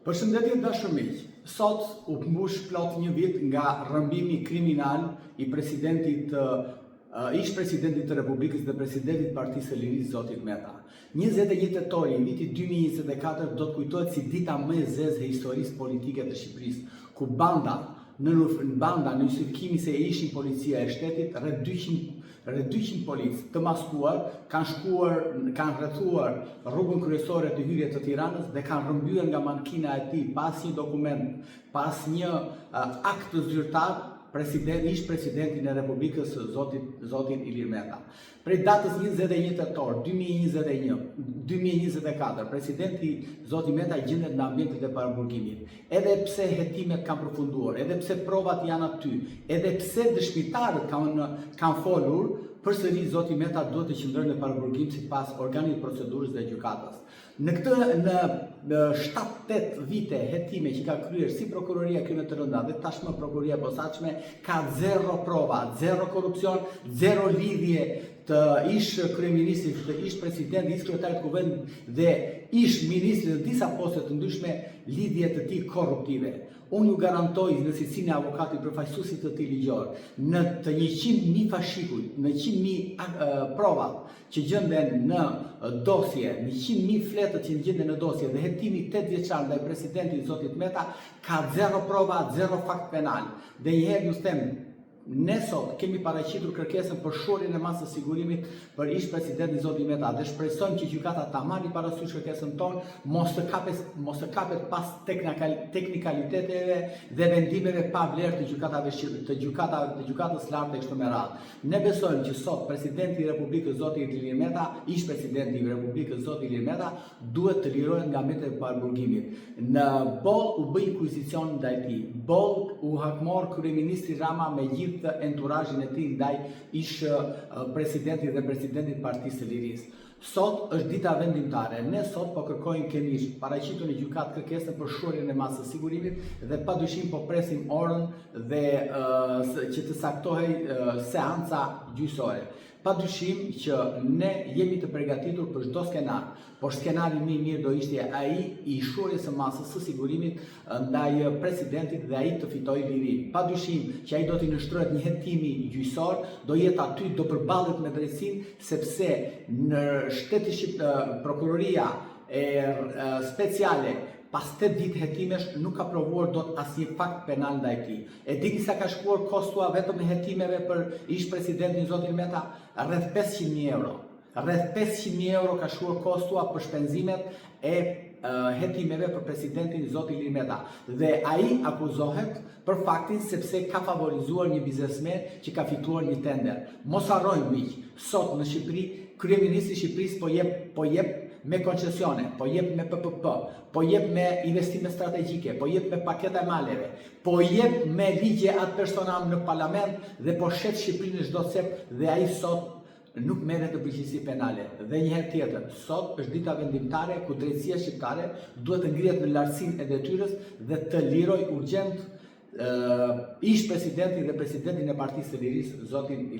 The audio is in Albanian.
Përshëndetje dashurmiq. Sot u mbush plot një vit nga rrëmbimi kriminal i ish presidentit të Republikës dhe presidentit të Partisë së Lirisë, zotit Meta. 21 tetori i vitit 2024 do të kujtohet si dita më e zezë e historisë politike të Shqipërisë, ku banda në justifikimin se ishin policia e shtetit, rreth 200 policë të maskuar kanë rrethuar rrugën kryesore të hyrjes të Tiranës dhe kanë rrëmbyer nga makina e tij pas një dokument, pas një akt të zyrtar, ish presidentin e Republikës, zotin Ilir Meta. Prej datës 21 tetor 2024, presidenti zoti Meta gjendet në ambientet e paraburgimit. Edhe pse hetimet kanë përfunduar, edhe pse provat janë aty, edhe pse dëshmitarët kanë folur, përsëri zoti Meta duhet të qëndrojë në paraburgim sipas organit procedurës dhe gjykatës. Në 7-8 vite hetime që ka kryer si Prokuroria Kriminale të Rënda dhe tashmë Prokuroria e Posaçme, ka zero prova, zero korrupsion, zero lidhje të ish kryeministit, të ish presidentit, ish kryetarit kuvend dhe ish ministrit në disa poste të ndryshme, lidhje të tij korruptive. Unë ju garantoj në cilësinë e avokatit përfaqësuesit të tij ligjor, në të 100.000 fashikuj, në 100.000 provat që gjenden në dosje, në 100.000 fletët që gjenden në dosje dhe hetimi 8 vjeçar ndaj presidentit zotit Meta, ka zero prova, zero fakt penal. Dhe njëherë ju them, ne sot kemi paraqitur kërkesën për shorjen e masës së sigurimit për ish presidentin zoti Meta dhe shpresojmë që gjykata ta marrë parasysh kërkesën tonë, mos të kapet pas teknikaliteteve dhe vendimeve pa vlerë të gjykatës lartë e kështu me radhë. Ne besojmë që sot presidenti i Republikës zoti Ilir Meta, ish presidenti i Republikës zoti Ilir Meta, duhet të lirohet nga ambientet e paraburgimit. Në boll u bë inkuizicion ndaj tij. Boll u hakmor kryeministri Rama me gjithë të enturazhin e tij ndaj ish presidentit dhe presidentit Partisë së Lirisë. Sot është dita vendimtare. Ne sot po kërkojmë, kemi paraqitur në gjykatë kërkesën për shorjen e masës së sigurimit dhe padyshim po presim orën dhe që të saktohej seanca gjyqësore. Padyshim që ne jemi të përgatitur për çdo skenar, por skenari më i mirë do ishte ai i shorjes së masës së sigurimit ndaj presidentit dhe ai të fitojë lirinë. Padyshim që ai do t'i nështrohet një hetimi gjyqësor, do jetë aty, do përballet me drejtsinë, sepse në shteti prokuroria speciale pas 8 ditë hetimesh nuk ka provuar dot asnjë fakt penal ndaj tij. E dini sa ka shkuar kostua vetëm e hetimeve për ish presidentin zotin Meta? Rreth 500.000 euro. Rreth 500.000 euro ka shkuar kostua për shpenzimet e hetimeve për presidentin zotin Ilir Meta. Dhe ai akuzohet për faktin sepse ka favorizuar një biznesmen që ka fituar një tender. Mos harrojmë miq, sot në Shqipëri kryeministri i Shqipërisë po jep me koncesione, po jep me PPP, po jep me investime strategjike, po jep me paketa e maleve, po jep me ligje ad personam në parlament dhe po shet Shqipërinë në çdo cep dhe ai sot nuk merret në përgjegjësi penale. Dhe një herë tjetër, sot është dita vendimtare ku drejtësia shqiptare duhet të ngrihet në lartësinë e detyrës dhe të lirojë urgjent ish presidentin dhe presidentin e Partisë së Lirisë, zotin